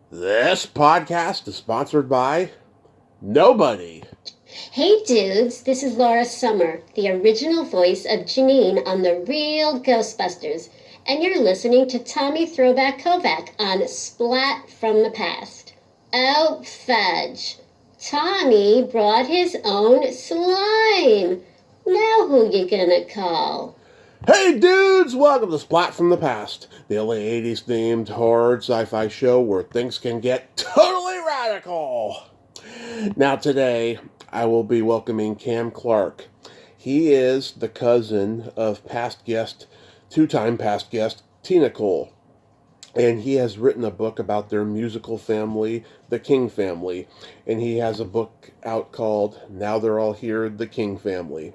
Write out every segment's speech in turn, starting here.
This podcast is sponsored by nobody. Hey dudes, this is Laura Summer, the original voice of Janine on The Real Ghostbusters, and you're listening to Tommy Throwback Kovac on Splat from the Past. Oh, fudge. Tommy brought his own slime. Now who you gonna call? Hey dudes, welcome to Splat from the Past, the only 80s themed horror sci-fi show where things can get totally radical. Now today, I will be welcoming Cam Clarke. He is the cousin of two-time past guest, Tina Cole. And he has written a book about their musical family, the King family. And he has a book out called Now They're All Here, the King Family.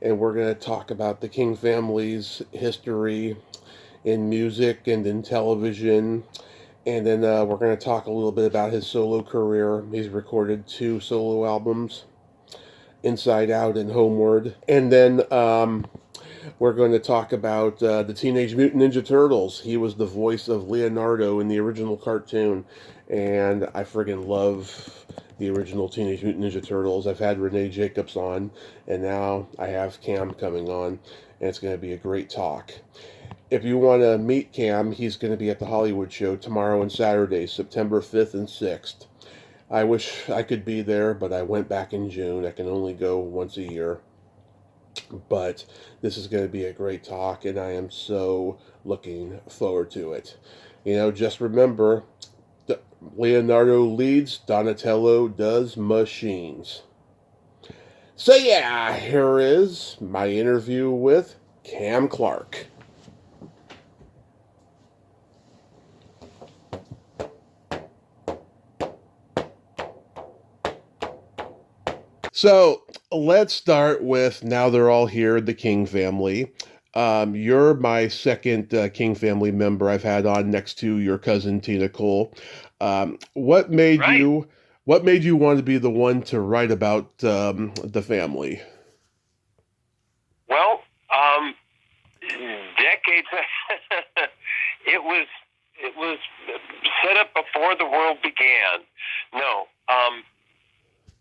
And we're going to talk about the King family's history in music and in television. And then we're going to talk a little bit about his solo career. He's recorded 2 solo albums, Inside Out and Homeward. And then we're going to talk about the Teenage Mutant Ninja Turtles. He was the voice of Leonardo in the original cartoon, and I friggin' love the original Teenage Mutant Ninja Turtles. I've had Renee Jacobs on, and now I have Cam coming on, and it's going to be a great talk. If you want to meet Cam, he's going to be at the Hollywood Show tomorrow and Saturday, September 5th and 6th. I wish I could be there, but I went back in June. I can only go once a year. But this is going to be a great talk, and I am so looking forward to it. Just remember, Leonardo leads, Donatello does machines. So yeah, here is my interview with Cam Clarke. So let's start with Now They're All Here, the King family. You're my second King family member I've had on next to your cousin Tina Cole. What made Right. you what made you want to be the one to write about the family? Well, decades. it was set up before the world began. No,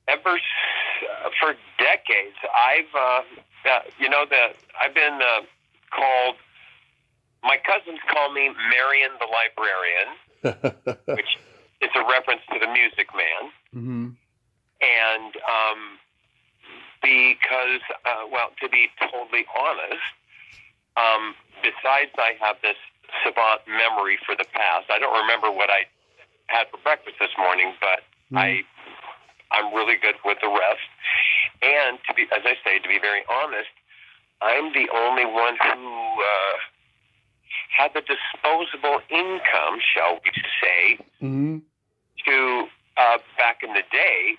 ever for decades, I've been called. My cousins call me Marion the Librarian, which is a reference to the Music Man, Mm-hmm. and because, to be totally honest, besides I have this savant memory for the past, I don't remember what I had for breakfast this morning, but Mm-hmm. I'm really good with the rest. And to be very honest, I'm the only one who had the disposable income, shall we say, Mm-hmm. to back in the day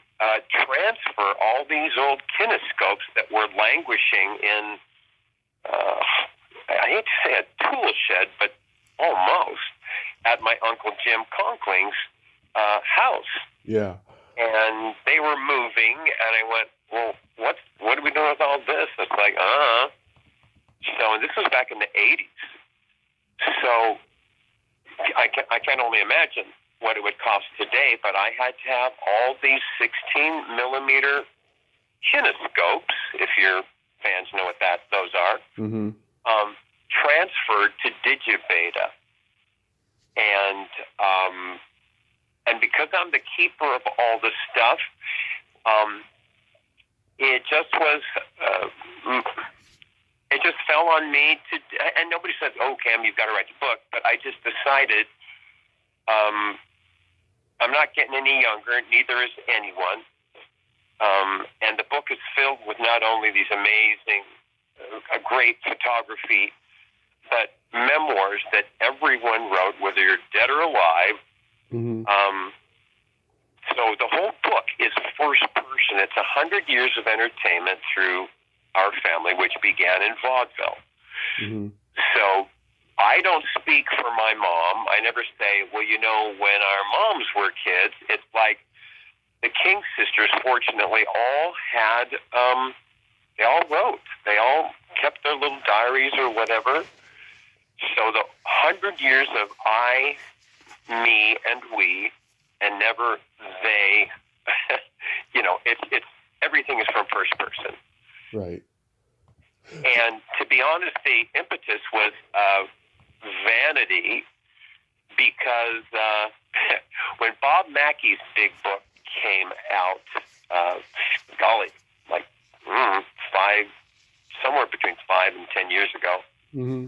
transfer all these old kinescopes that were languishing in, I hate to say a tool shed, but almost, at my Uncle Jim Conkling's house. Yeah. And they were moving, and I went, well, what are we doing with all this? It's like, So, and this was back in the 80s. So, I can only imagine what it would cost today, but I had to have all these 16 millimeter kinescopes, if your fans know what those are, Mm-hmm. transferred to Digibeta. And because I'm the keeper of all this stuff, it just was, it just fell on me to, and nobody said, oh, Cam, you've got to write the book, but I just decided, I'm not getting any younger, neither is anyone. And the book is filled with not only these amazing, great photography, but memoirs that everyone wrote, whether you're dead or alive. Mm-hmm. So the whole book is first person. It's 100 years of entertainment through our family, which began in vaudeville. Mm-hmm. So I don't speak for my mom. I never say, well, when our moms were kids, it's like the King sisters, fortunately, all had, they all wrote. They all kept their little diaries or whatever. So the 100 years of I, me, and we and never they. It's everything is from first person. Right. And to be honest, the impetus was vanity, because when Bob Mackey's big book came out, golly, like somewhere between 5 and 10 years ago, Mm-hmm.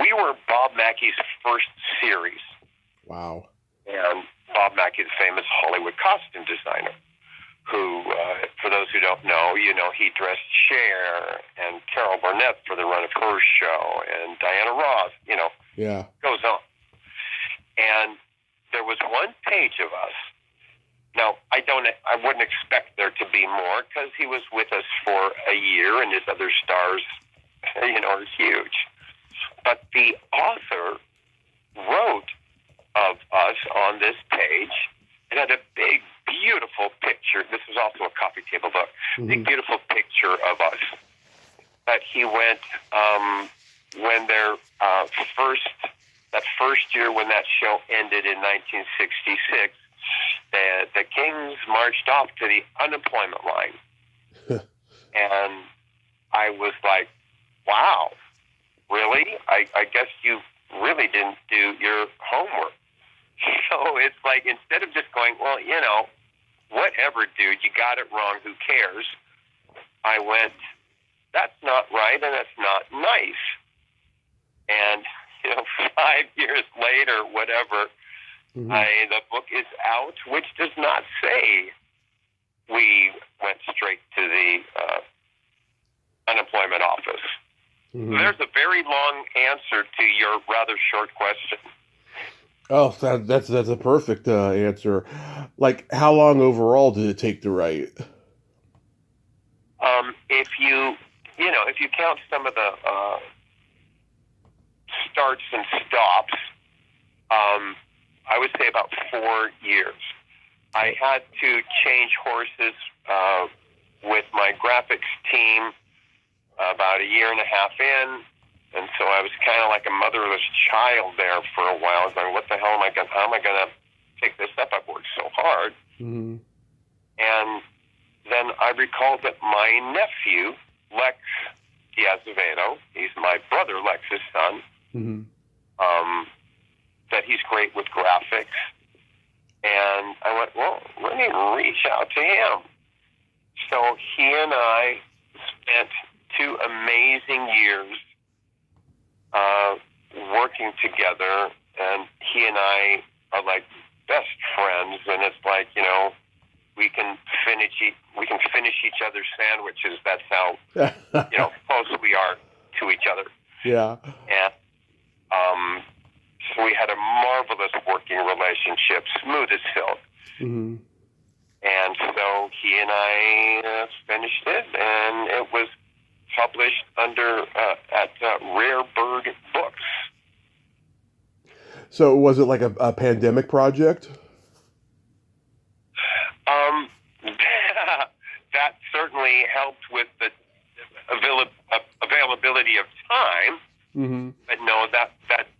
We were Bob Mackey's first series. Wow. And Bob Mackey, the famous Hollywood costume designer, who, for those who don't know, he dressed Cher and Carol Burnett for the run of her show, and Diana Ross, Yeah. goes on. And there was one page of us. Now, I wouldn't expect there to be more, because he was with us for a year, and his other stars, are huge. But the author wrote of us on this page. It had a big, beautiful picture. This is also a coffee table book. Mm-hmm. Big, beautiful picture of us. But he went, when their that first year when that show ended in 1966, the Kings marched off to the unemployment line. And I was like, wow, really? I guess you really didn't do your homework. So it's like, instead of just going, well, whatever, dude, you got it wrong, who cares? I went, that's not right, and that's not nice. And, 5 years later, whatever, Mm-hmm. the book is out, which does not say we went straight to the unemployment office. Mm-hmm. So there's a very long answer to your rather short question. Oh, that's a perfect answer. Like, how long overall did it take to write? If you count some of the starts and stops, I would say about 4 years. I had to change horses with my graphics team about a year and a half in, and so I was kind of like a motherless child there for a while, going, what the hell am I going? How am I going to pick this up? I've worked so hard. Mm-hmm. And then I recalled that my nephew, Lex Diazevedo, he's my brother Lex's son, Mm-hmm. that he's great with graphics. And I went, well, let me reach out to him. So he and I spent 2 amazing years working together, and he and I are like best friends. And it's like, we can finish each other's sandwiches. That's how close we are to each other. Yeah. And so we had a marvelous working relationship, smooth as silk. Mm-hmm. And so he and I finished it, and it was published at Rare Bird Books. So was it like a pandemic project? That certainly helped with the availability of time. Mm-hmm. But no, that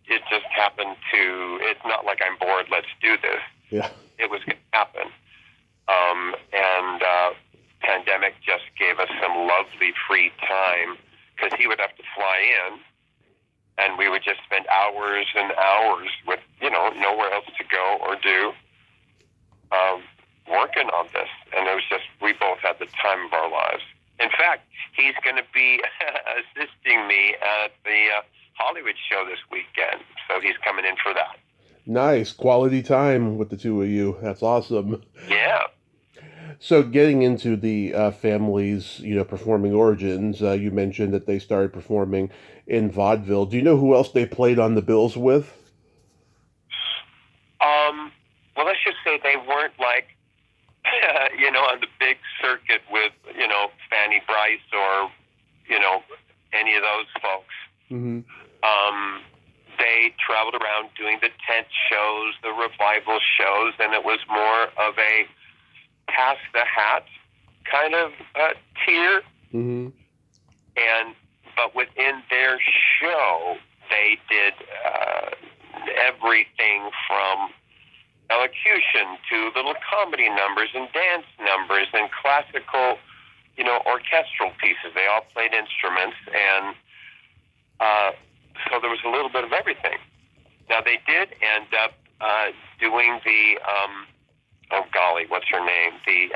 it just happened to. It's not like I'm bored. Let's do this. Yeah. It was going to happen. And pandemic just gave us some lovely free time, because he would have to fly in, and we would just spend hours and hours with, nowhere else to go or do, working on this. And it was just, we both had the time of our lives. In fact, he's going to be assisting me at the Hollywood show this weekend, so he's coming in for that. Nice. Quality time with the two of you. That's awesome. Yeah. So getting into the family's, performing origins, you mentioned that they started performing in vaudeville. Do you know who else they played on the bills with? Well, let's just say they weren't like, on the big circuit with, Fanny Bryce or, any of those folks. Mm-hmm. They traveled around doing the tent shows, the revival shows, and it was more of a pass the hat kind of tier. Mm-hmm. But within their show, they did everything from elocution to little comedy numbers and dance numbers and classical, orchestral pieces. They all played instruments, and so there was a little bit of everything. Now, they did end up doing the, oh golly, what's her name? The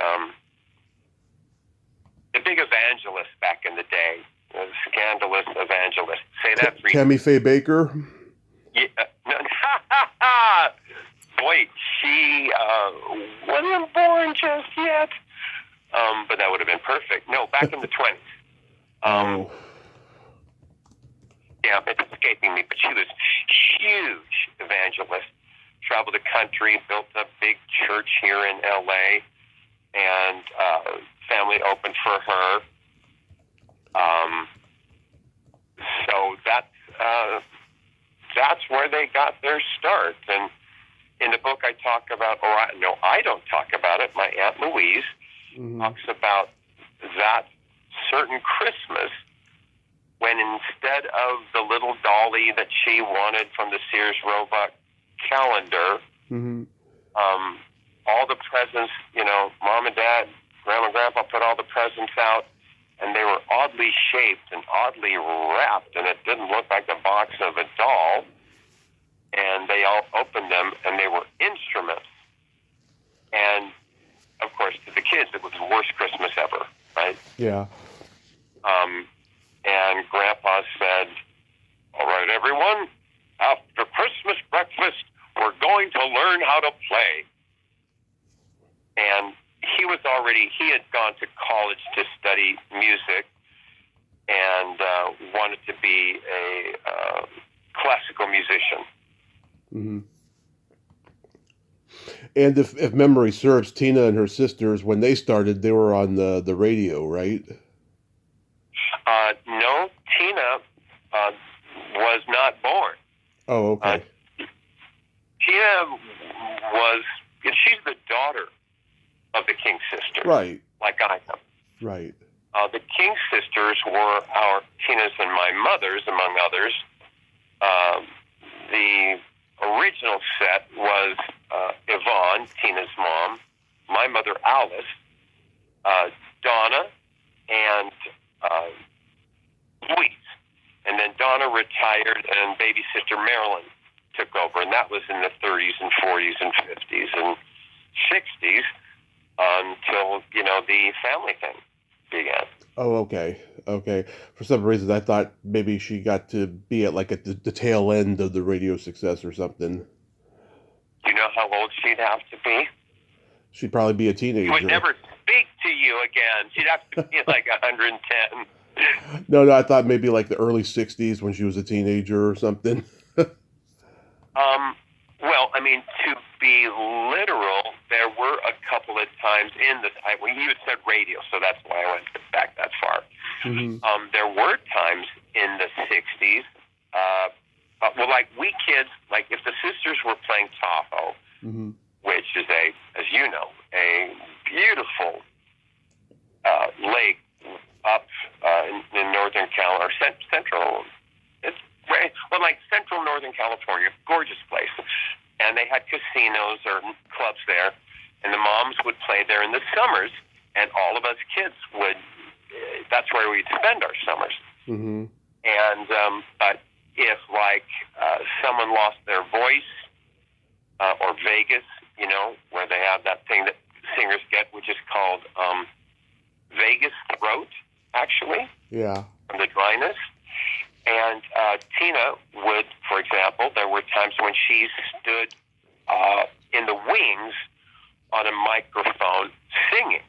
big evangelist back in the day, the scandalous evangelist. Say that for Tammy Faye Baker? Yeah, no, boy, she wasn't born just yet. But that would have been perfect. No, back in the 20s. Oh. Yeah, it's escaping me, but she was huge evangelist. Traveled the country, built a big church here in L.A., and family opened for her. So that's where they got their start. And in the book I talk about, I don't talk about it. My Aunt Louise talks about that certain Christmas when instead of the little dolly that she wanted from the Sears Roebuck calendar, all the presents, Mom and Dad, Grandma and Grandpa put all the presents out, and they were oddly shaped and oddly wrapped, and it didn't look like the box of a doll. And they all opened them, and they were instruments. And, of course, to the kids, it was the worst Christmas ever, right? Yeah. And Grandpa said, all right, everyone, after Christmas breakfast, we're going to learn how to play. And he had gone to college to study music and wanted to be a classical musician. Mm-hmm. And if memory serves, Tina and her sisters, when they started, they were on the radio, right? No, Tina was not born. Oh, okay. Tina she's the daughter of the King sisters. Right. Like I am. Right. The King sisters were Tina's and my mother's, among others. The original set was Yvonne, Tina's mom, my mother Alice, Donna, and Louise. And then Donna retired, and baby sister Marilyn took over, and that was in the 30s and 40s and 50s and 60s until, the family thing began. Oh, okay. Okay. For some reason, I thought maybe she got to be at the tail end of the radio success or something. Do you know how old she'd have to be? She'd probably be a teenager. She would never speak to you again. She'd have to be like 110. No, I thought maybe like the early 60s when she was a teenager or something. Well, I mean, to be literal, there were a couple of times in this. You had said radio, so that's why I went back that far. Mm-hmm. There were times in the 60s, like we kids, like if the sisters were playing Tahoe, which is as you know, a beautiful lake up in Northern Cal or Central. It's like Central Northern California, gorgeous place. And they had casinos or clubs there, and the moms would play there in the summers, and all of us kids that's where we'd spend our summers. Mm-hmm. And, but if someone lost their voice, or Vegas, where they have that thing that singers get, which is called, Vegas throat, actually. Yeah. From the dryness. And Tina would, for example, there were times when she stood in the wings on a microphone singing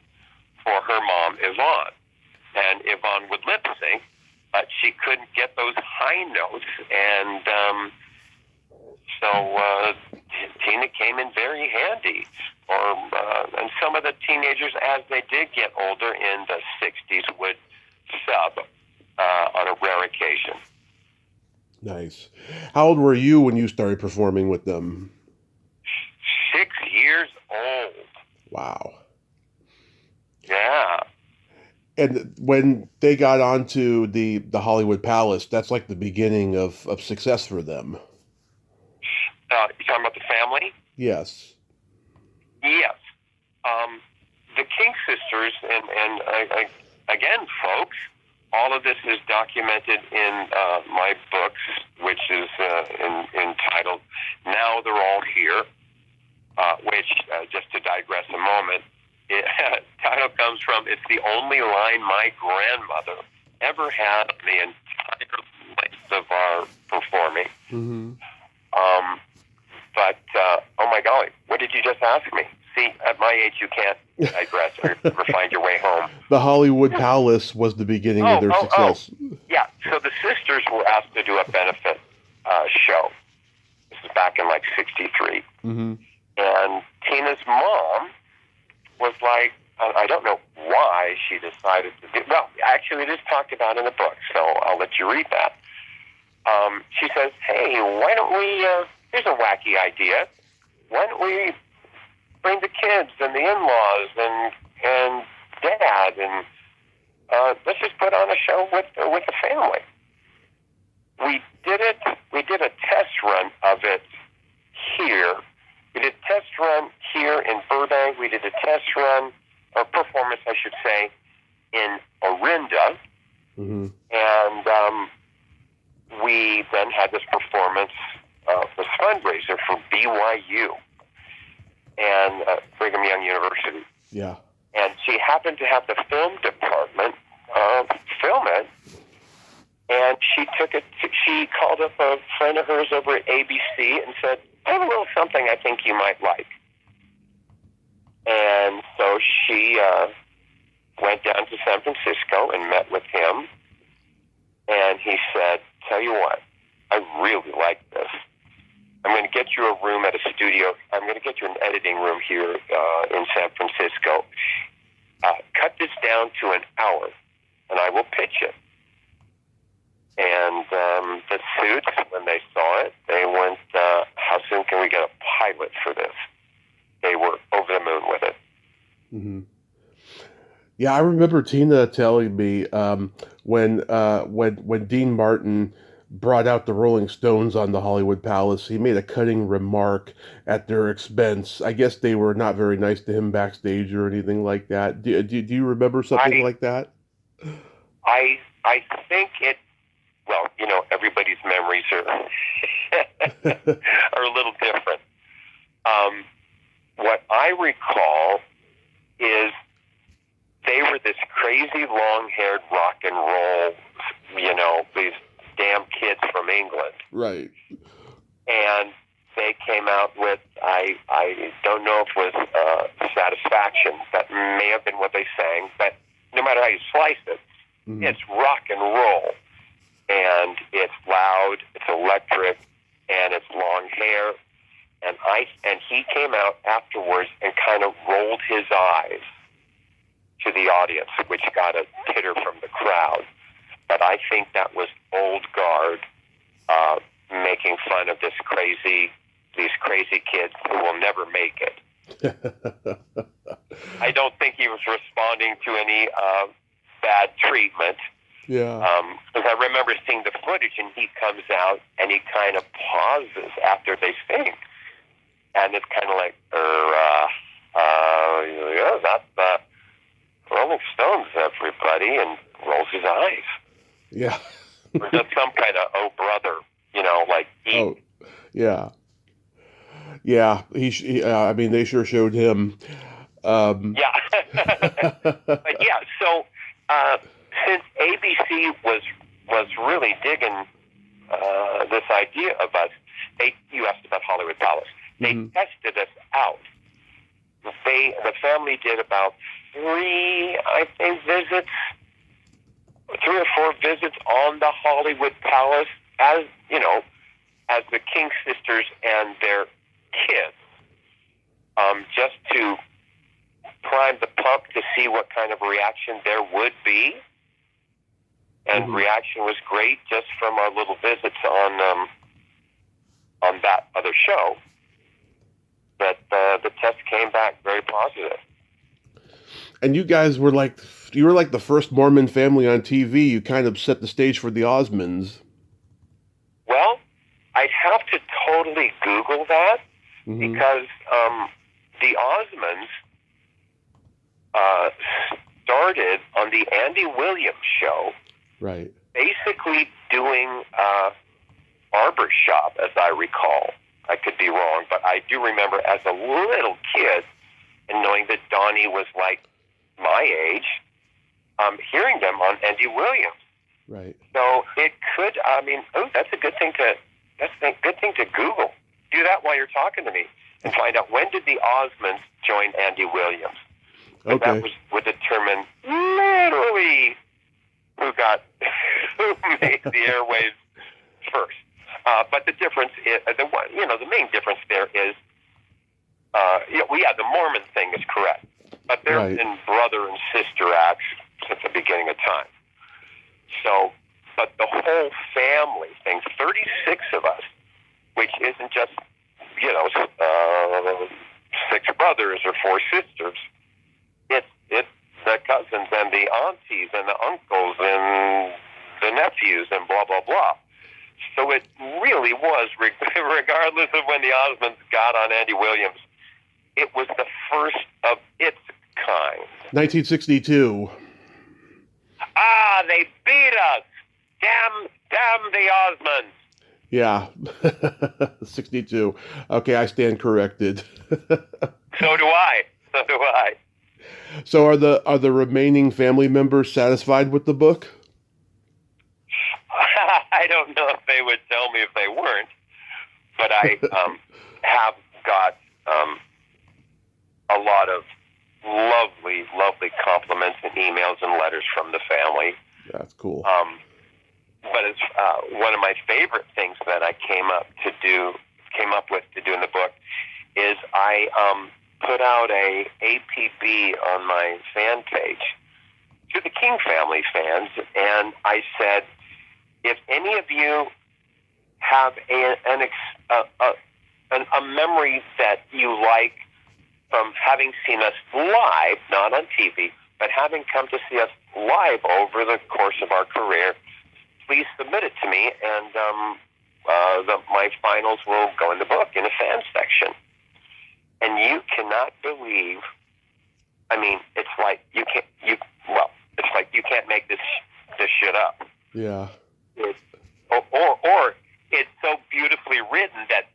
for her mom, Yvonne. And Yvonne would lip sync, but she couldn't get those high notes. And so Tina came in very handy. And some of the teenagers, as they did get older in the 60s, would sub on a rare occasion. Nice. How old were you when you started performing with them? 6 years old. Wow. Yeah. And when they got onto the Hollywood Palace, that's like the beginning of success for them. You talking about the family? Yes. Yes. The King sisters, and again, folks, all of this is documented in my books, which is entitled "Now They're All Here," which, just to digress a moment, title comes from, it's the only line my grandmother ever had on the entire length of our performing. Mm-hmm. But, oh my golly, what did you just ask me? See, at my age, you can't digress or find your way home. The Hollywood Palace was the beginning of their success. Yeah, so the sisters were asked to do a benefit show. This is back in like 63. Mm-hmm. And Tina's mom was like, I don't know why she decided to do, well, actually it is talked about in the book, so I'll let you read that. She says, hey, why don't we, here's a wacky idea. Why don't we bring the kids and the in-laws and dad and let's just put on a show with the family. We did it. We did a test run of it here. We did a test run here in Burbank. We did a test run, or performance, I should say, in Orinda. Mm-hmm. And we then had this performance, this fundraiser for BYU and Brigham Young University. Yeah. And she happened to have the film department film it. And she took it. She called up a friend of hers over at ABC and said, I have a little something I think you might like. And so she went down to San Francisco and met with him. And he said, tell you what, I really like this. I'm going to get you a room at a studio. I'm going to get you an editing room here in San Francisco. Cut this down to an hour, and I will pitch it. And the suits, when they saw it, they went, how soon can we get a pilot for this? They were over the moon with it. Mm-hmm. Yeah, I remember Tina telling me when Dean Martin brought out the Rolling Stones on the Hollywood Palace, he made a cutting remark at their expense. I guess they were not very nice to him backstage or anything like that. Do you remember something like that? I think it. Well, you know, everybody's memories are are a little different. What I recall is they were this crazy long-haired rock and roll, you know, these damn kids from England. Right. And they came out with, I don't know if it was Satisfaction. That may have been what they sang, but no matter how you slice it, mm-hmm. It's rock and roll. And it's loud, it's electric, and it's long hair. And he came out afterwards and kind of rolled his eyes to the audience, which got a titter from the crowd. But I think that was old guard making fun of these crazy kids who will never make it. I don't think he was responding to any bad treatment. Yeah. Because I remember seeing the footage, and he comes out and he kind of pauses after they sing, and it's kind of like, yeah, that's the Rolling Stones, everybody, and rolls his eyes. Yeah. Or just some kind of, oh, brother, you know, like, oh, yeah. Yeah, I mean, they sure showed him. Yeah. But yeah, so since ABC was really digging this idea of us, you asked about Hollywood Palace. They mm-hmm. tested us out. The family did about 3 or 4 visits on the Hollywood Palace, as you know, as the King sisters and their kids, just to prime the pump to see what kind of reaction there would be. And mm-hmm. reaction was great just from our little visits on that other show. But the test came back very positive. And you guys were like the first Mormon family on TV. You kind of set the stage for the Osmonds. Well, I'd have to totally Google that mm-hmm. because the Osmonds started on the Andy Williams show, Right. basically doing barbershop, as I recall. I could be wrong, but I do remember as a little kid, and knowing that Donnie was like my age, hearing them on Andy Williams. Right. So it could. I mean, that's a good thing to. That's a good thing to Google. Do that while you're talking to me, and find out when did the Osmonds join Andy Williams. Okay. That would determine literally who made the airwaves first. But the difference is the main difference there is, the Mormon thing is correct, but there have been brother and sister acts since the beginning of time. So, but the whole family thing, 36 of us, which isn't just 6 brothers or 4 sisters. It's the cousins and the aunties and the uncles and the nephews and blah blah blah. So it really was, regardless of when the Osmonds got on Andy Williams, it was the first of its kind. 1962. They beat us. Damn the Osmonds. Yeah. 62. Okay, I stand corrected. So do I. So are the remaining family members satisfied with the book? I don't know if they would tell me if they weren't, but I have got a lot of lovely compliments and emails and letters from the family. That's cool. But it's one of my favorite things that I came up with to do in the book is I put out a APB on my fan page to the King family fans, and I said, if any of you have a memory that you like from having seen us live, not on TV, but having come to see us live over the course of our career, please submit it to me, and my finals will go in the book in a fan section. And you cannot believe. I mean, it's like you can't make this shit up. Yeah. Or it's so beautifully written that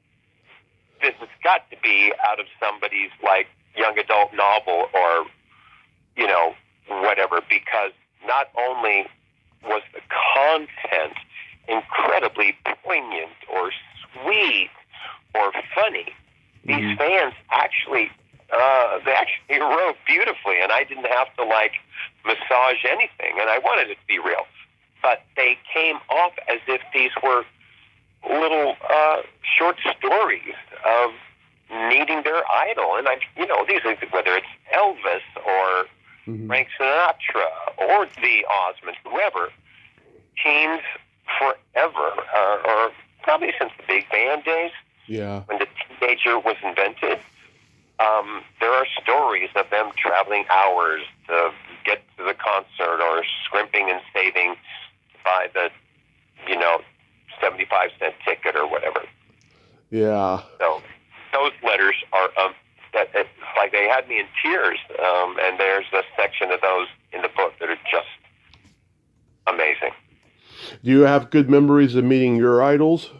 this has got to be out of somebody's like young adult novel or whatever, because not only was the content incredibly poignant or sweet or funny, these fans actually wrote beautifully, and I didn't have to like massage anything, and I wanted it to be real. But they came off as if these were little short stories of meeting their idol, and these are, whether it's Elvis or Frank Sinatra or the Osmonds, whoever, teens forever, or probably since the big band days, when the teenager was invented. There are stories of them traveling hours to get to the concert, or scrimping and saving to buy the 75-cent ticket or whatever. Yeah. So those letters are it's like they had me in tears, and there's a section of those in the book that are just amazing. Do you have good memories of meeting your idols?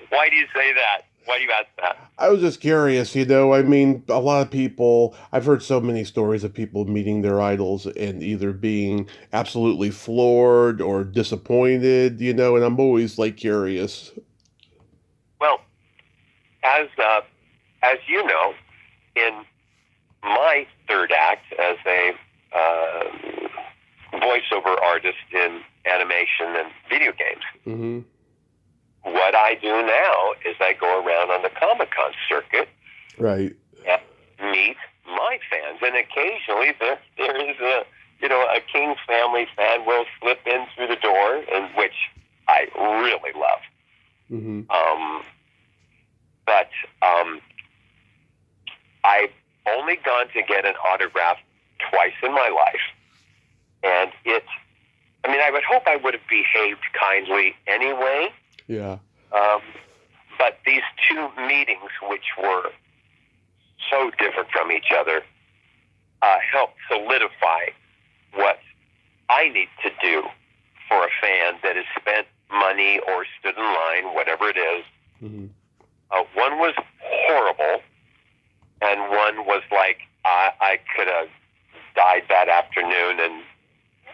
Why do you say that? Why do you ask that? I was just curious, I mean, a lot of people, I've heard so many stories of people meeting their idols and either being absolutely floored or disappointed, and I'm always like curious. Well, as you know, in my third act as a voiceover artist in animation and video games, what I do now is I go around on the Comic-Con circuit, right, and meet my fans, and occasionally there is a King family fan will slip in through the door, and which I really love. But I've only gone to get an autograph twice in my life, and I would hope I would have behaved kindly anyway. Yeah. But these two meetings, which were so different from each other, helped solidify what I need to do for a fan that has spent money or stood in line, whatever it is. Mm-hmm. One was horrible, and one was like, I could have died that afternoon and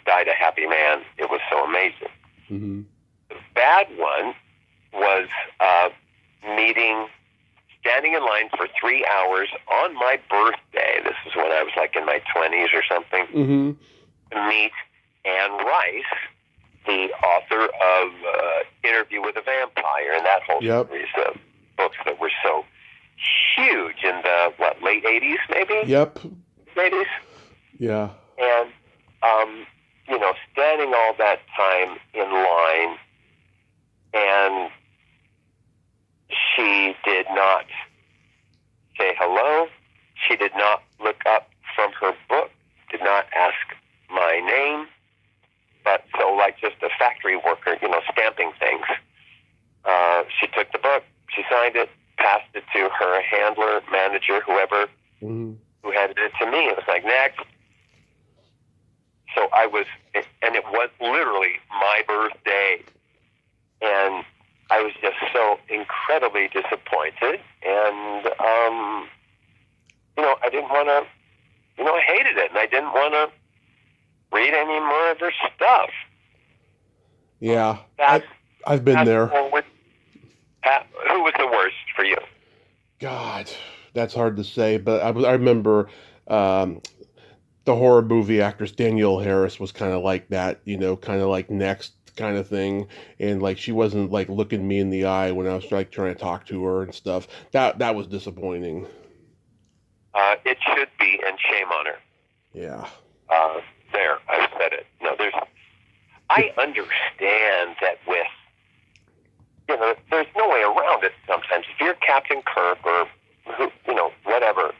died a happy man. It was so amazing. Mm-hmm. The bad one was standing in line for 3 hours on my birthday. This is when I was like in my 20s or something. Mm-hmm. To meet Anne Rice, the author of Interview with a Vampire, and that whole series of books that were so huge in the, late 80s maybe? Yep. 80s? Yeah. And, standing all that time in line, and she did not say hello. She did not look up from her book, did not ask my name, but so like just a factory worker, stamping things. She took the book, she signed it, passed it to her handler, manager, whoever, mm-hmm. who handed it to me. It was like, next. So and it was literally my birthday, and I was just so incredibly disappointed, and, I didn't want to, I hated it, and I didn't want to read any more of her stuff. Yeah, I've been there. Who was the worst for you? God, that's hard to say, but I remember the horror movie actress Danielle Harris was kind of like that, kind of like Next kind of thing, and like she wasn't like looking me in the eye when I was like trying to talk to her and stuff. That was disappointing. It should be, and shame on her. Yeah. There, I've said it. No, I understand that with, there's no way around it sometimes. If you're Captain Kirk or, whatever,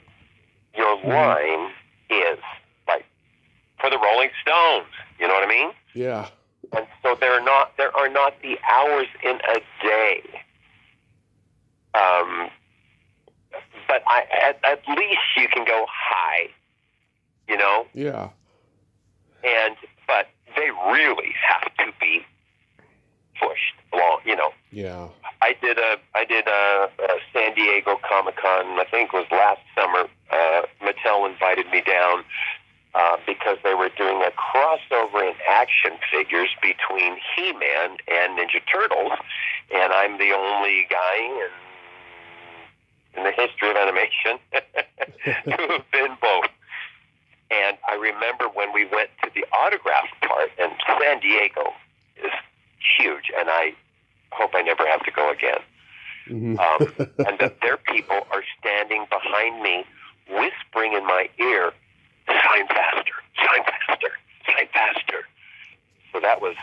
your line is, like, for the Rolling Stones, you know what I mean? Yeah. And so there are not the hours in a day. But at least you can go hi, Yeah. But they really have to be pushed along, Yeah. I did a San Diego Comic-Con, I think it was last summer. Mattel invited me down because they were doing a crossover in action figures between He-Man and Ninja Turtles, and I'm the only guy in the history of animation to have been both. And I remember when we went to the autograph part, and San Diego is huge, and I hope I never have to go again. Mm-hmm. And that their people are standing behind me, whispering in my ear, sign faster, sign faster, sign faster. So that was,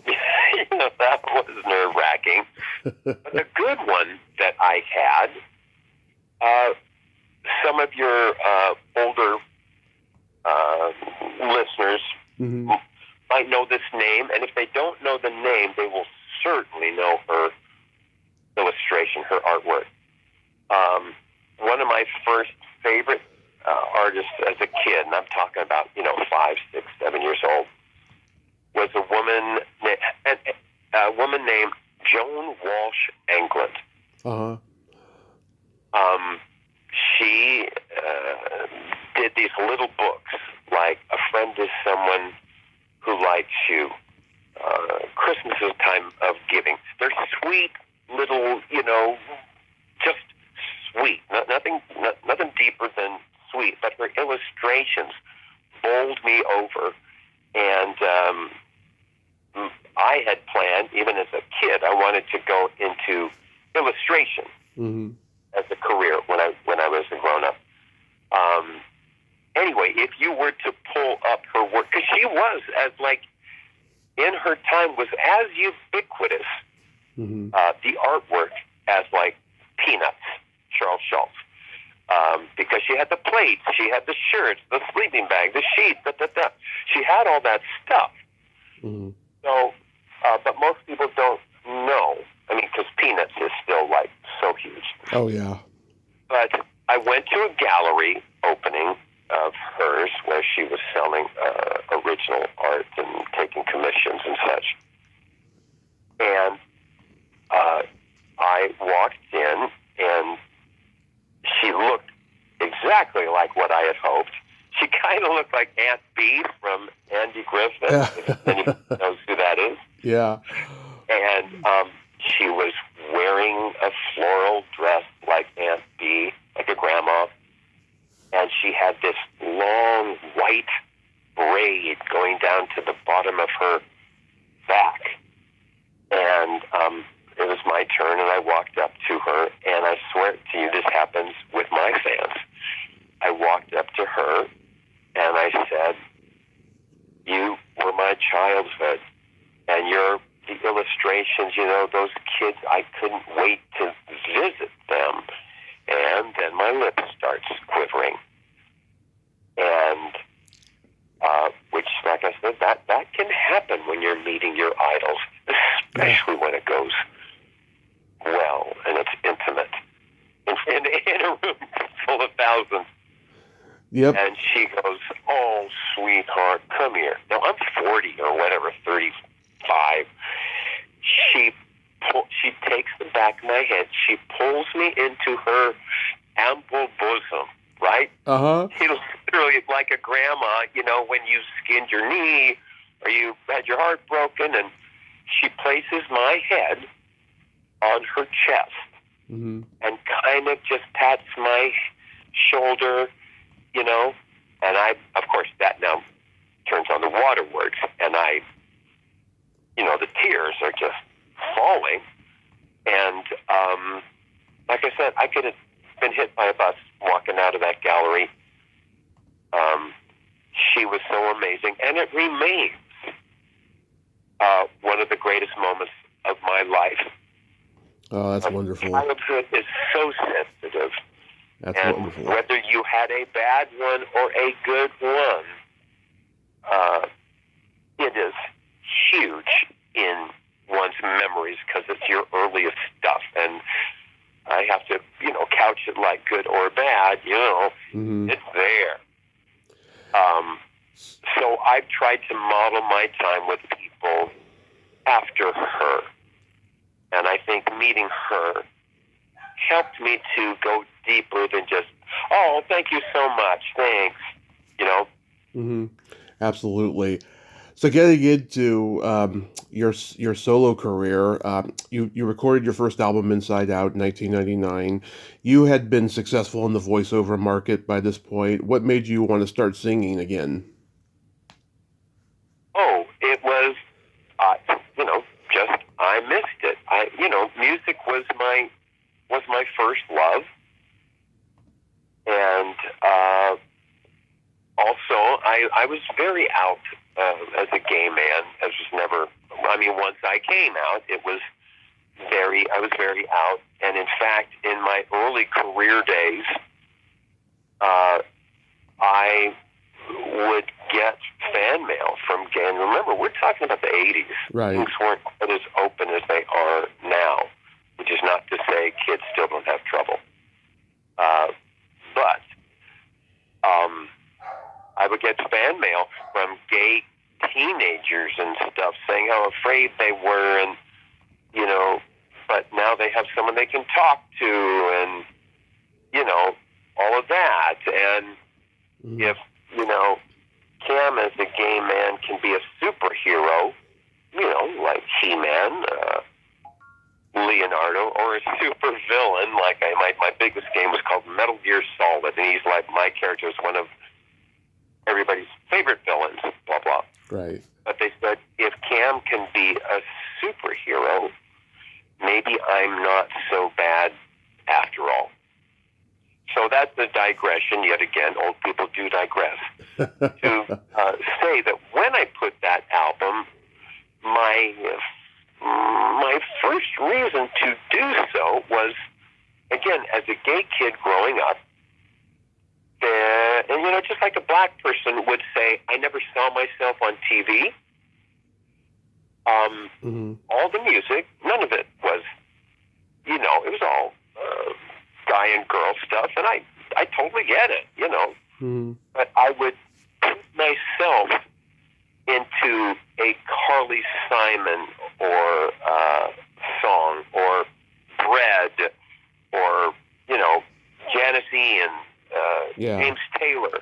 that was nerve-wracking. But the good one that I had, some of your older listeners Mm-hmm. might know this name, and if they don't know the name, they will certainly know her illustration, her artwork. One of my first favorite artists as a kid, and I'm talking about 5, 6, 7 years old, was a woman named Joan Walsh Englund. Uh-huh. She did these little books, like A Friend is Someone Who Likes You. Christmas is a time of giving. They're sweet little, just sweet. Nothing deeper than sweet. But her illustrations bowled me over, and I had planned, even as a kid, I wanted to go into illustration. Mm-hmm. As a career when I was a grown-up. Anyway, if you were to pull up her work, because she was, as like, in her time, was as ubiquitous, Mm-hmm. The artwork as like Peanuts, Charles Schultz. Because she had the plates, she had the shirts, the sleeping bag, the sheets, She had all that stuff. Mm-hmm. So, but most people don't know, I mean, because Peanuts is still, like, so huge. Oh, yeah. But I went to a gallery opening of hers where she was selling original art and taking commissions and such. And I walked in, and she looked exactly like what I had hoped. She kind of looked like Aunt Bee from Andy Griffith, if anyone knows who that is. Yeah. And she was wearing a floral dress like Aunt Bee, like a grandma. And she had this long white braid going down to the bottom of her back. And it was my turn, and I walked up to her, and I swear to you, this happens with my fans. I walked up to her, and I said, "You were my childhood, and the illustrations, those kids, I couldn't wait to visit them." And then my lip starts quivering. And, which, like I said, that can happen when you're meeting your idols, especially when it goes well and it's intimate. In a room full of thousands. Yep. And she goes, "Oh, sweetheart, come here." Now, I'm 40 or whatever, 35. She takes the back of my head. She pulls me into her ample bosom, right? Uh-huh. She literally is like a grandma, when you skinned your knee or you had your heart broken, and she places my head on her chest and kind of just pats my shoulder, and I, of course, that now turns on the waterworks, and the tears are just falling. And like I said, I could have been hit by a bus walking out of that gallery. She was so amazing, and it remains one of the greatest moments of my life. Oh, that's wonderful. Childhood is so sensitive. That's and wonderful. Whether you had a bad one or a good one, it is huge in one's memories because it's your earliest stuff. And I have to, couch it like good or bad, it's there. So I've tried to model my time with people after her. And I think meeting her helped me to go deeper than just, "Oh, thank you so much, thanks," Absolutely. So getting into your solo career, you recorded your first album, Inside Out, in 1999. You had been successful in the voiceover market by this point. What made you want to start singing again? Oh, it was, just I missed it. Music was my first love, and also I was very out as a gay man. Once I came out, I was very out, and in fact, in my early career days, I would get fan mail from gay. And remember, we're talking about the 80s. Right. Things weren't quite as open as they are now, which is not to say kids still don't have trouble. But I would get fan mail from gay teenagers and stuff saying how afraid they were, and but now they have someone they can talk to, and all of that. And if Cam as a gay man can be a superhero, like He-Man, Leonardo, or a super villain, like my biggest game was called Metal Gear Solid, and he's like, my character is one of everybody's favorite villains, blah, blah. Right. But they said, if Cam can be a superhero, maybe I'm not so bad after all. So that's the digression. Yet again, old people do digress. To say that when I put that album, my first reason to do so was, again, as a gay kid growing up, and just like a black person would say, I never saw myself on TV. All the music, none of it was it was all guy and girl stuff, and I totally get it, Mm. but I would put myself into a Carly Simon or song or Bread or Janice Ian, Yeah. James Taylor.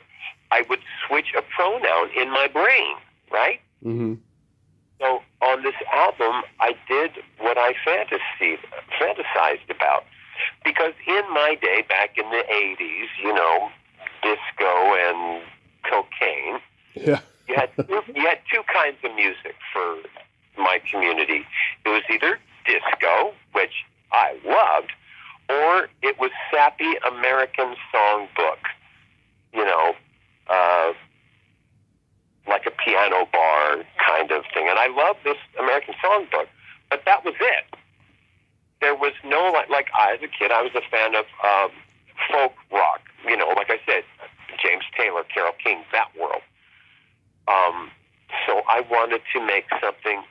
I would switch a pronoun in my brain, right? Mm-hmm. So on this album, I did what I fantasized about. Because in my day, back in the 80s, disco and cocaine, Yeah. you had two kinds of music for my community. It was either disco, which I loved, or it was sappy American songbook, like a piano bar kind of thing. And I loved this American songbook, but that was it. There was no, like I, as a kid, I was a fan of folk rock, like I said, James Taylor, Carole King, that world. So I wanted to make something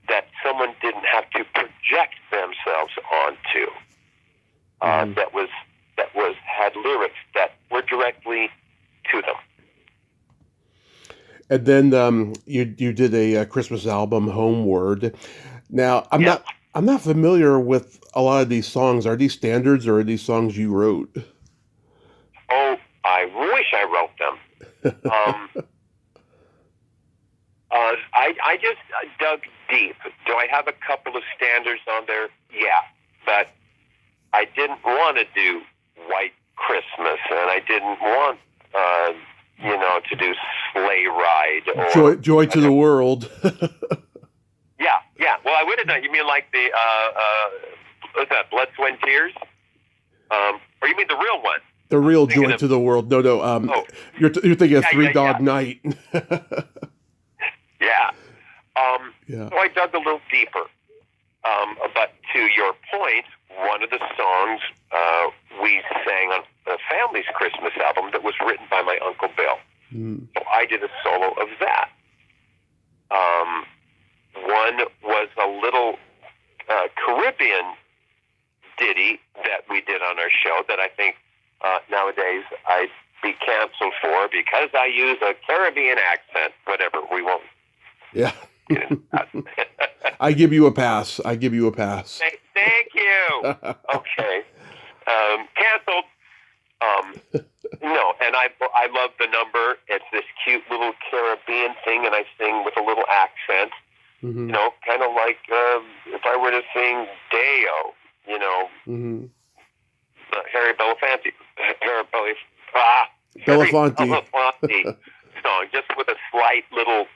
that someone didn't have to project themselves onto, that had lyrics that were directly to them. And then you did a Christmas album, Homeward. Now I'm not familiar with a lot of these songs. Are these standards or are these songs you wrote? Oh, I wish I wrote them. I just dug deep. Do I have a couple of standards on there? Yeah, but I didn't want to do White Christmas, and I didn't want, to do Sleigh Ride or Joy to the World. Yeah. Well, I would have done. You mean like the what's that? Blood, Sweat, and Tears? Or you mean the real one? The real Joy to the World. No. You're thinking of Three Dog Night. Yeah. Yeah. So I dug a little deeper. But to your point, one of the songs we sang on the family's Christmas album that was written by my Uncle Bill. Mm. So I did a solo of that. One was a little Caribbean ditty that we did on our show that I think nowadays I'd be canceled for because I use a Caribbean accent. Whatever, we won't. Yeah. I give you a pass. Thank you. Okay. Canceled. No, and I love the number. It's this cute little Caribbean thing, and I sing with a little accent. Mm-hmm. Kind of like if I were to sing Deo, Mm-hmm. Harry Belafonte song, just with a slight little,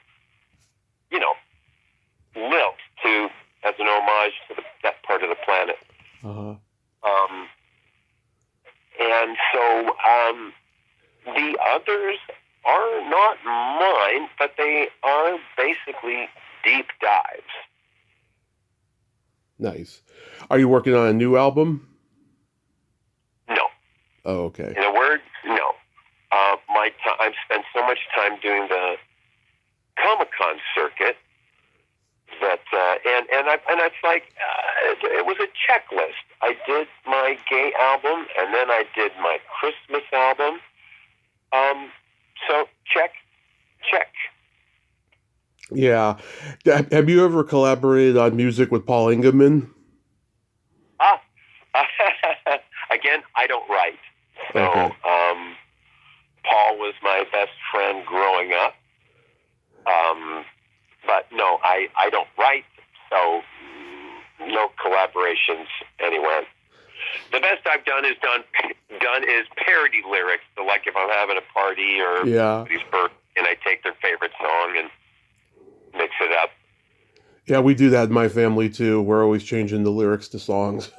lilt to as an homage to that part of the planet. Uh-huh. And so the others are not mine, but they are basically deep dives. Nice. Are you working on a new album? No. Oh, okay. In a word, no. I've spent so much time doing the Comic-Con circuit that and it's like it was a checklist. I did my gay album, and then I did my Christmas album. So check. Yeah. Have you ever collaborated on music with Paul Engelman? Again, I don't write. So, Okay. Paul was my best friend growing up. But no, I don't write, so no collaborations anywhere. The best I've done is parody lyrics. So like if I'm having a party or somebody's birthday, and I take their favorite song and mix it up. Yeah, we do that in my family too. We're always changing the lyrics to songs.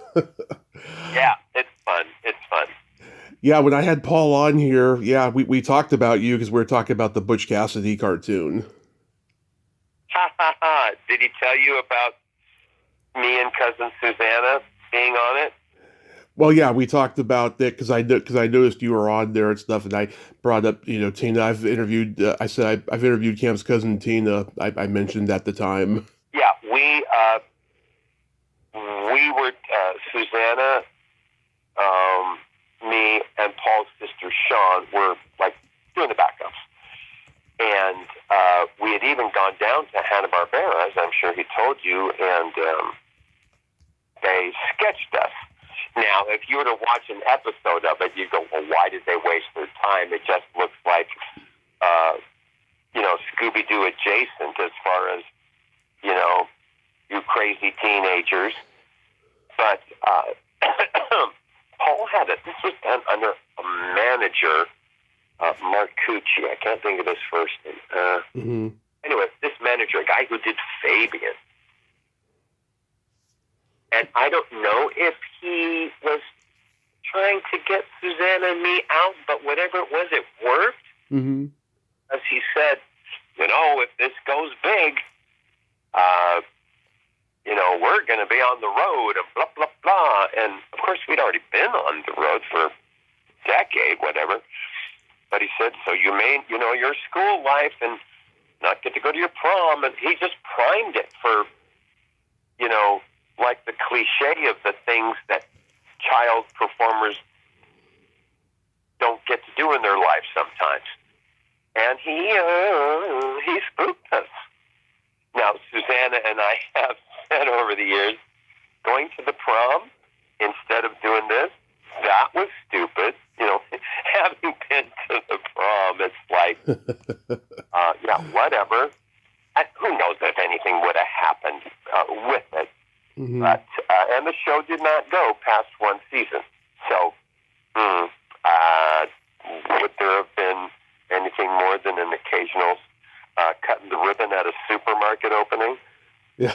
Yeah, it's fun. Yeah, when I had Paul on here, we talked about you because we were talking about the Butch Cassidy cartoon. Did he tell you about me and cousin Susanna being on it? Well, yeah, we talked about that because I noticed you were on there and stuff, and I brought up Tina. I've interviewed. I said I've interviewed Cam's cousin Tina. I mentioned at the time. Yeah, we we were, Susanna, me, and Paul's sister, Sean, were, like, doing the backups. And we had even gone down to Hanna-Barbera, as I'm sure he told you, and they sketched us. Now, if you were to watch an episode of it, you'd go, well, why did they waste their time? It just looks like, Scooby-Doo adjacent as far as, you crazy teenagers. But Paul had it. This was done under a manager, Marcucci. I can't think of his first name. Anyway, this manager, a guy who did Fabian. And I don't know if he was trying to get Susanna and me out, but whatever it was, it worked. As he said, if this goes big, we're going to be on the road and blah, blah, blah. And, of course, we'd already been on the road for a decade, whatever. But he said, so you may, your school life and not get to go to your prom. And he just primed it for, like the cliche of the things that child performers don't get to do in their life sometimes. And he spooked us. Now, Susanna and I have said over the years, going to the prom instead of doing this, that was stupid. Having been to the prom, it's like, whatever. And who knows if anything would have happened with it. But, and the show did not go past one season. So, would there have been anything more than an occasional cutting the ribbon at a supermarket opening? Yeah.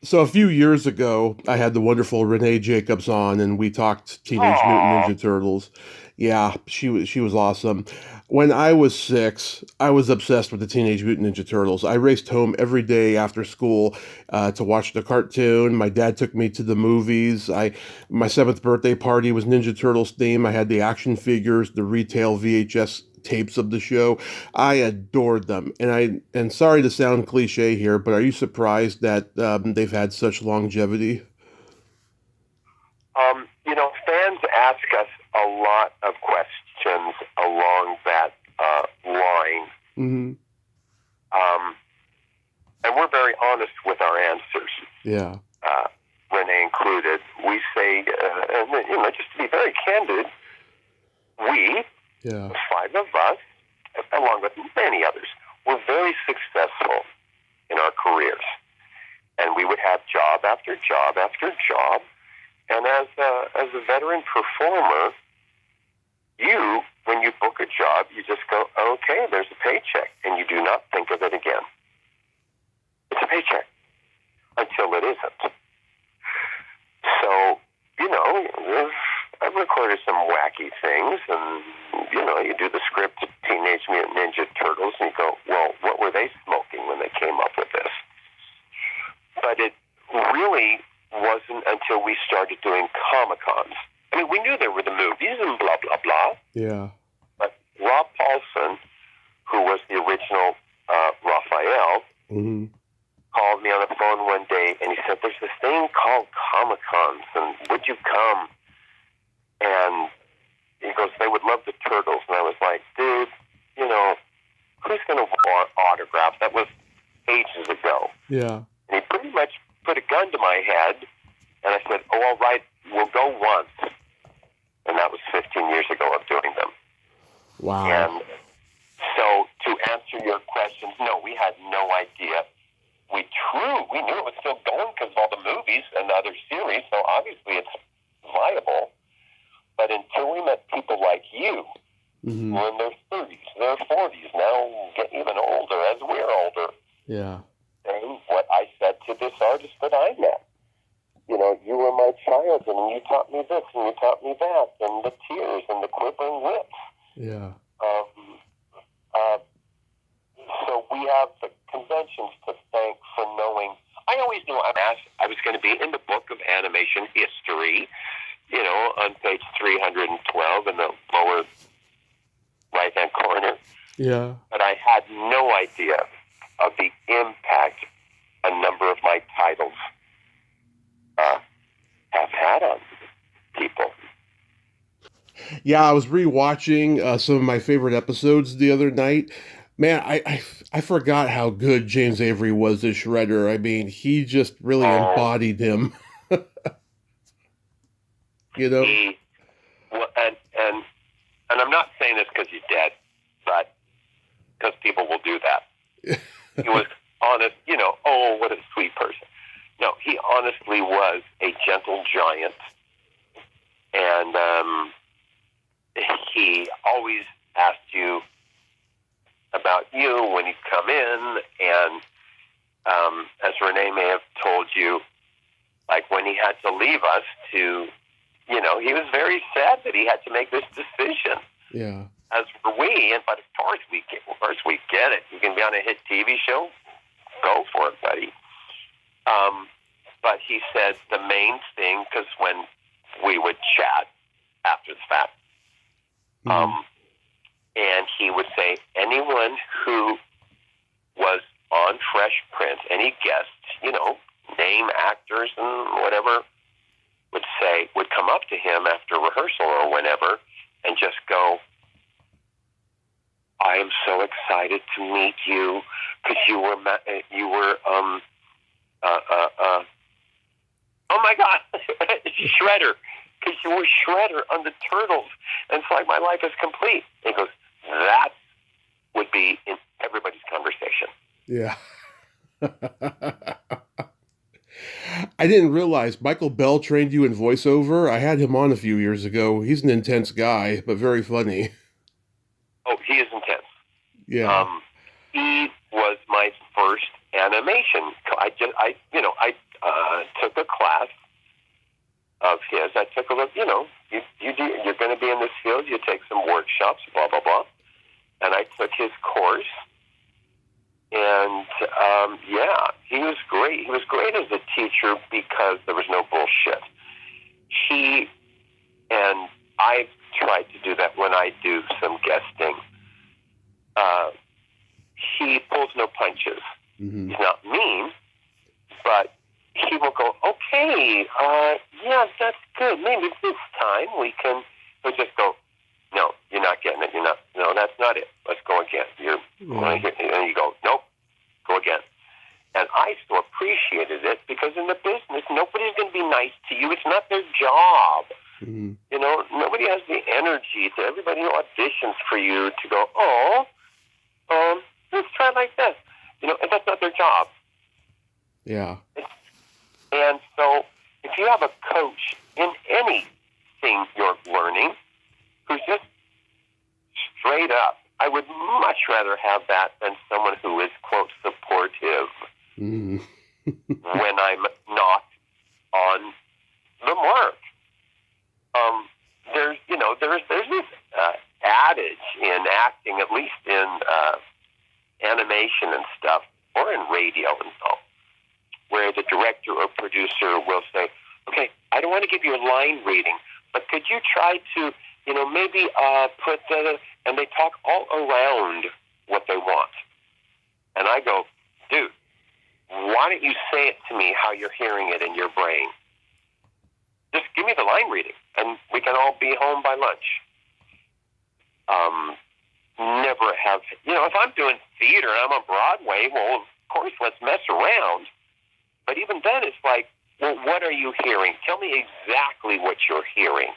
So a few years ago, I had the wonderful Renee Jacobs on, and we talked Teenage Mutant Ninja Turtles. Yeah, she was awesome. When I was 6, I was obsessed with the Teenage Mutant Ninja Turtles. I raced home every day after school to watch the cartoon. My dad took me to the movies. My 7th birthday party was Ninja Turtles themed. I had the action figures, the retail VHS tapes of the show. I adored them. And sorry to sound cliche here, but are you surprised that they've had such longevity? Fans ask us a lot of questions along that line. And we're very honest with our answers. Yeah. Renee included. We say, just to be very candid, the 5 of us, along with many others, were very successful in our careers. And we would have job after job after job. And as a veteran performer, when you book a job, you just go, okay, there's a paycheck, and you do not think of it again. It's a paycheck until it isn't. So, I've recorded some wacky things, and, you do the script of Teenage Mutant Ninja Turtles, and you go, well, what were they smoking when they came up with this? But it really wasn't until we started doing Comic-Cons. I mean, we knew there were the movies and blah, blah, blah. Yeah. But Rob Paulson, who was the original Raphael, called me on the phone one day, and he said, there's this thing called Comic-Cons, and would you come? And he goes, they would love the Turtles. And I was like, dude, who's going to want autographs? That was ages ago. Yeah. And he pretty much put a gun to my head, and I said, oh, all right, we'll go once. And that was 15 years ago of doing them. Wow. And so to answer your questions, no, we had no idea. We knew it was still going because of all the movies and other series, so obviously it's viable. But until we met people like you, who are in their 30s, their 40s, now get even older as we're older, saying what I said to this artist that I met. You were my child, and you taught me this, and you taught me that, and the tears, and the quivering lips. Yeah. So we have the conventions to thank for knowing. I always knew I was going to be in the book of animation history, on page 312 in the lower right-hand corner. Yeah. But I had no idea of the impact a number of my titles have had on people. Yeah, I was rewatching some of my favorite episodes the other night. Man, I forgot how good James Avery was as Shredder. I mean, he just really embodied him. You know? And I'm not saying this because he's dead, but because people will do that. He was honest, oh, what a sweet person. No, he honestly was a gentle giant, and he always asked you about you when he'd come in, and as Renee may have told you, like when he had to leave us to, he was very sad that he had to make this decision. Yeah. As were we, but of course we get it. You can be on a hit TV show, go for it, buddy. But he said the main thing, because when we would chat after the fact, and he would say anyone who was on Fresh Prince, any guests, name actors and whatever, would come up to him after rehearsal or whenever and just go, I am so excited to meet you because you were oh my God, Shredder, because you were Shredder on the Turtles, and it's like my life is complete. And he goes, that would be in everybody's conversation. Yeah. I didn't realize Michael Bell trained you in voiceover. I had him on a few years ago. He's an intense guy, but very funny. Oh, he is intense. Yeah. He was my first animation. I took a class of his. I took a look. You're going to be in this field. You take some workshops, blah blah blah. And I took his course. And he was great. He was great as a teacher because there was no bullshit. And I've tried to do that when I do some guesting. He pulls no punches. Mm-hmm. He's not mean, but he will go, okay, yeah, that's good. Maybe this time he'll just go, no, you're not getting it. No, that's not it. Let's go again. And you go, nope, go again. And I so appreciated it because in the business, nobody's going to be nice to you. It's not their job. Mm-hmm. Nobody has the energy to everybody who auditions for you to go, let's try it like this. And that's not their job. Yeah. And so if you have a coach in anything you're learning who's just straight up, I would much rather have that than someone who is, quote, supportive Mm-hmm. when I'm not on the mark. There's this adage in acting, at least in animation and stuff, or in radio and all, where the director or producer will say, okay, I don't want to give you a line reading, but could you try to, maybe put and they talk all around what they want. And I go, dude, why don't you say it to me how you're hearing it in your brain? Just give me the line reading, and we can all be home by lunch. Never have, if I'm doing theater and I'm on Broadway, well, of course, let's mess around. But even then, it's like, well, what are you hearing? Tell me exactly what you're hearing.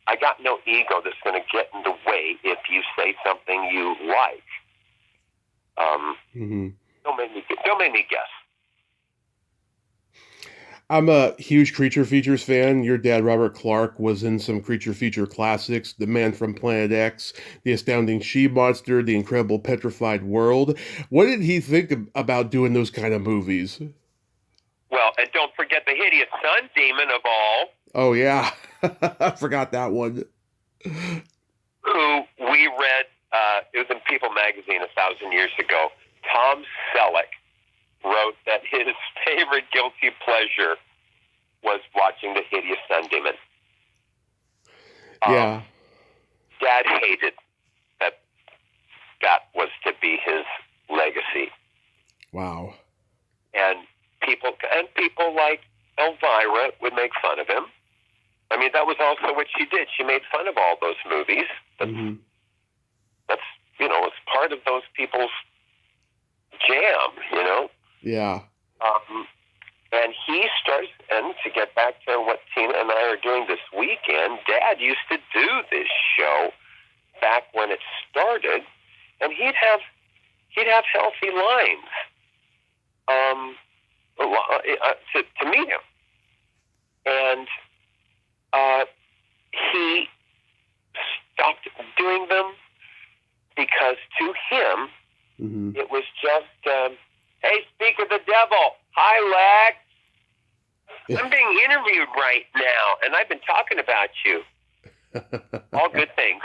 I got no ego that's going to get in the way if you say something you like. Mm-hmm. Don't make me guess. I'm a huge Creature Features fan. Your dad, Robert Clarke, was in some Creature Feature classics, The Man from Planet X, The Astounding She-Monster, The Incredible Petrified World. What did he think about doing those kind of movies? Well, and don't forget the hideous sun demon of all. Oh, yeah. I forgot that one. Who we read, it was in People magazine 1,000 years ago. Tom Selleck wrote that his favorite guilty pleasure was watching the hideous sun demon. Yeah. Dad hated that was to be his legacy. Wow. And people like Elvira would make fun of him. I mean, that was also what she did. She made fun of all those movies. That's it's part of those people's jam, Yeah. And he starts, and to get back to what Tina and I are doing this weekend, Dad used to do this show back when it started, and he'd have healthy lines to meet him. And he stopped doing them because to him, it was just, hey, speak of the devil. Hi, Lex. I'm being interviewed right now, and I've been talking about you. All good things.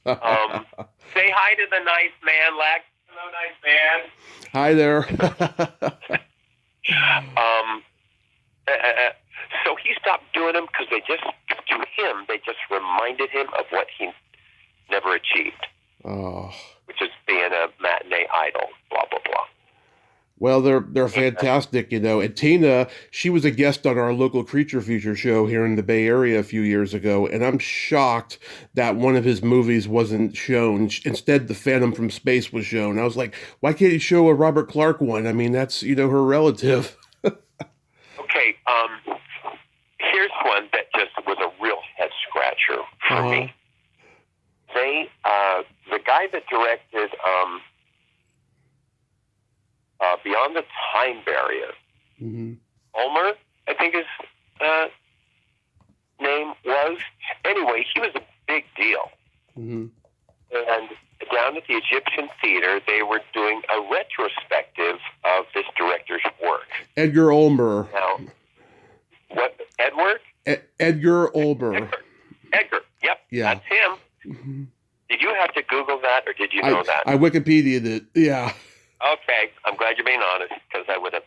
Say hi to the nice man, Lex. Hello, nice man. Hi there. So he stopped doing them because they just reminded him of what he never achieved. Oh. Which is being a matinee idol, blah, blah, blah. Well, they're fantastic, And Tina, she was a guest on our local Creature Feature show here in the Bay Area a few years ago, and I'm shocked that one of his movies wasn't shown. Instead, The Phantom from Space was shown. I was like, why can't you show a Robert Clarke one? I mean, that's, her relative. Okay, here's one that just was a real head-scratcher for me. The guy that directed Beyond the Time Barrier, Ulmer, I think his name was. Anyway, he was a big deal. And down at the Egyptian Theater, they were doing a retrospective of this director's work. Edgar Ulmer. Now, what, Edward? Edgar Ulmer. Edgar, yep, yeah. That's him. Did you have to Google that, or did you know that? I Wikipedia'd it, yeah. Okay, I'm glad you're being honest, because I would have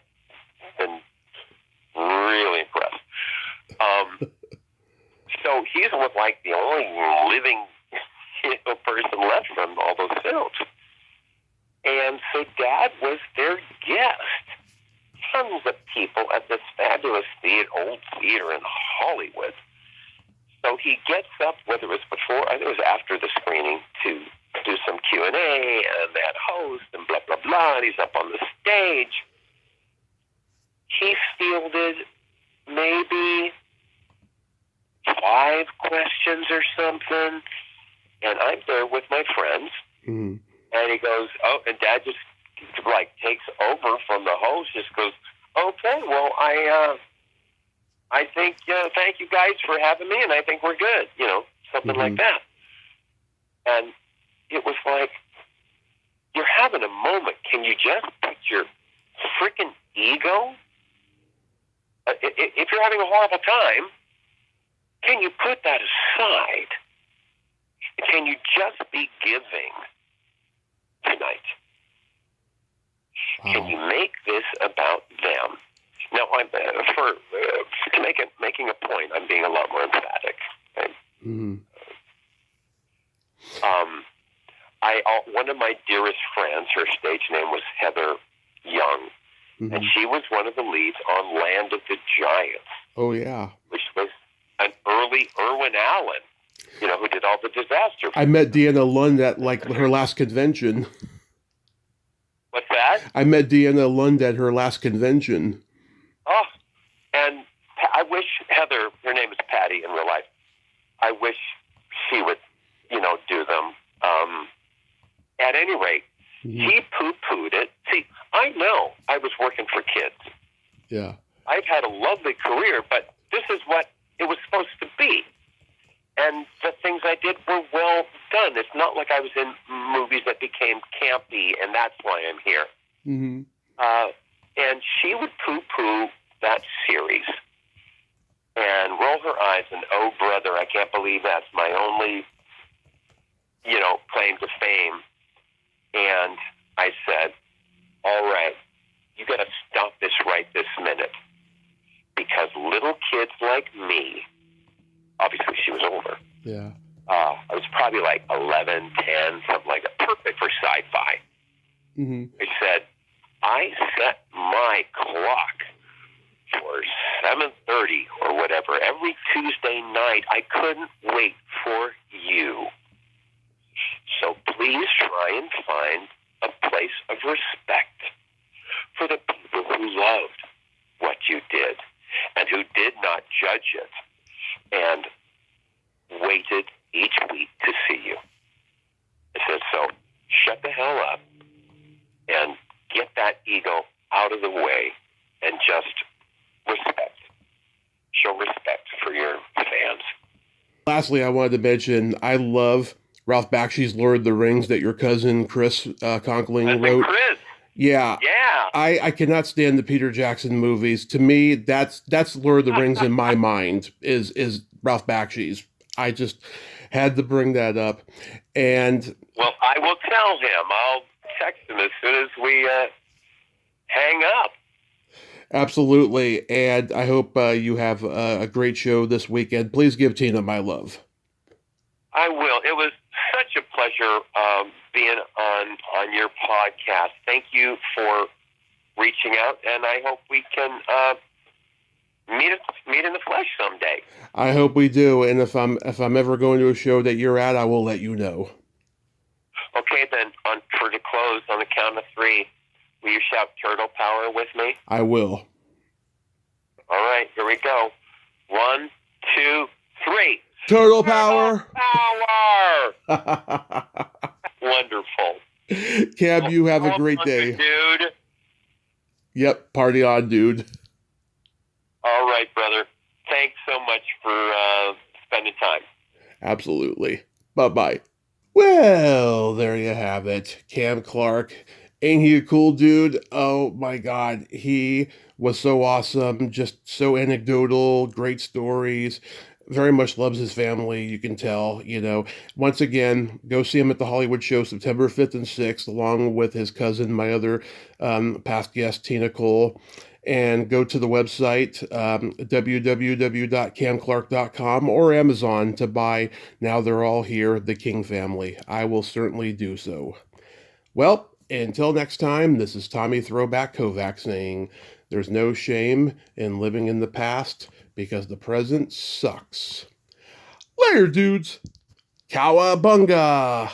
been really impressed. So he's like the only living person left from all those films. And so Dad was their guest. Tons of people at this fabulous old theater in Hollywood. So he gets up, whether it was before, I think it was after the screening, to do some Q&A and that host and blah, blah, blah. And he's up on the stage. He fielded maybe 5 questions or something. And I'm there with my friends. And he goes, and Dad just takes over from the host, just goes, okay, well, I think, thank you guys for having me, and I think we're good, something like that. And it was like, you're having a moment. Can you just put your freaking ego? If you're having a horrible time, can you put that aside? Can you just be giving tonight? Wow. Can you make this about them? Now, making a point, I'm being a lot more emphatic. Okay? One of my dearest friends, her stage name was Heather Young, and she was one of the leads on Land of the Giants. Oh, yeah. Which was an early Irwin Allen, who did all the disaster. I met Deanna Lund at, her last convention. What's that? I met Deanna Lund at her last convention. Oh, and I wish Heather, her name is Patty in real life, I wish she would, do them. At any rate, he poo-pooed it. See, I know I was working for kids. Yeah. I've had a lovely career, but this is what it was supposed to be. And the things I did were well done. It's not like I was in movies that became campy, and that's why I'm here. And she would poo-poo that series and roll her eyes and, oh, brother, I can't believe that's my only, claim to fame. And I said, all right, you got to stop this right this minute. Because little kids like me, obviously she was older. Yeah. I was probably 11, 10, something like that. Perfect for sci-fi. I said, I set my clock for 7:30 or whatever every Tuesday night. I couldn't wait for you. So please try and find a place of respect for the people who loved what you did and who did not judge it and waited each week to see you. I said, so shut the hell up and get that ego out of the way and just respect. Show respect for your fans. Lastly, I wanted to mention, I love Ralph Bakshi's Lord of the Rings that your cousin Chris Conkling wrote. Chris. Yeah. Yeah. I cannot stand the Peter Jackson movies. To me, that's Lord of the Rings in my mind, is Ralph Bakshi's. I just had to bring that up. And well, I will tell him. I'll text him as soon as we hang up. Absolutely. And I hope you have a great show this weekend. Please give Tina my love. I will. It was such a pleasure being on your podcast. Thank you for reaching out, and I hope we can meet in the flesh someday. I hope we do. And if I'm ever going to a show that you're at, I will let you know. Okay, then. For to close on the count of 3, will you shout "Turtle Power" with me? I will. All right, here we go. 1, 2, 3. Turtle Power! Power! Wonderful. Cam, you have a great day. Dude. Yep, party on, dude. All right, brother. Thanks so much for spending time. Absolutely. Bye-bye. Well, there you have it. Cam Clarke. Ain't he a cool dude? Oh my God. He was so awesome. Just so anecdotal. Great stories. Very much loves his family, you can tell, Once again, go see him at the Hollywood Show September 5th and 6th, along with his cousin, my other past guest, Tina Cole. And go to the website, www.camclarke.com or Amazon to buy Now They're All Here, The King Family. I will certainly do so. Well, until next time, this is Tommy Throwback Kovac saying, there's no shame in living in the past because the present sucks. Later, dudes. Cowabunga!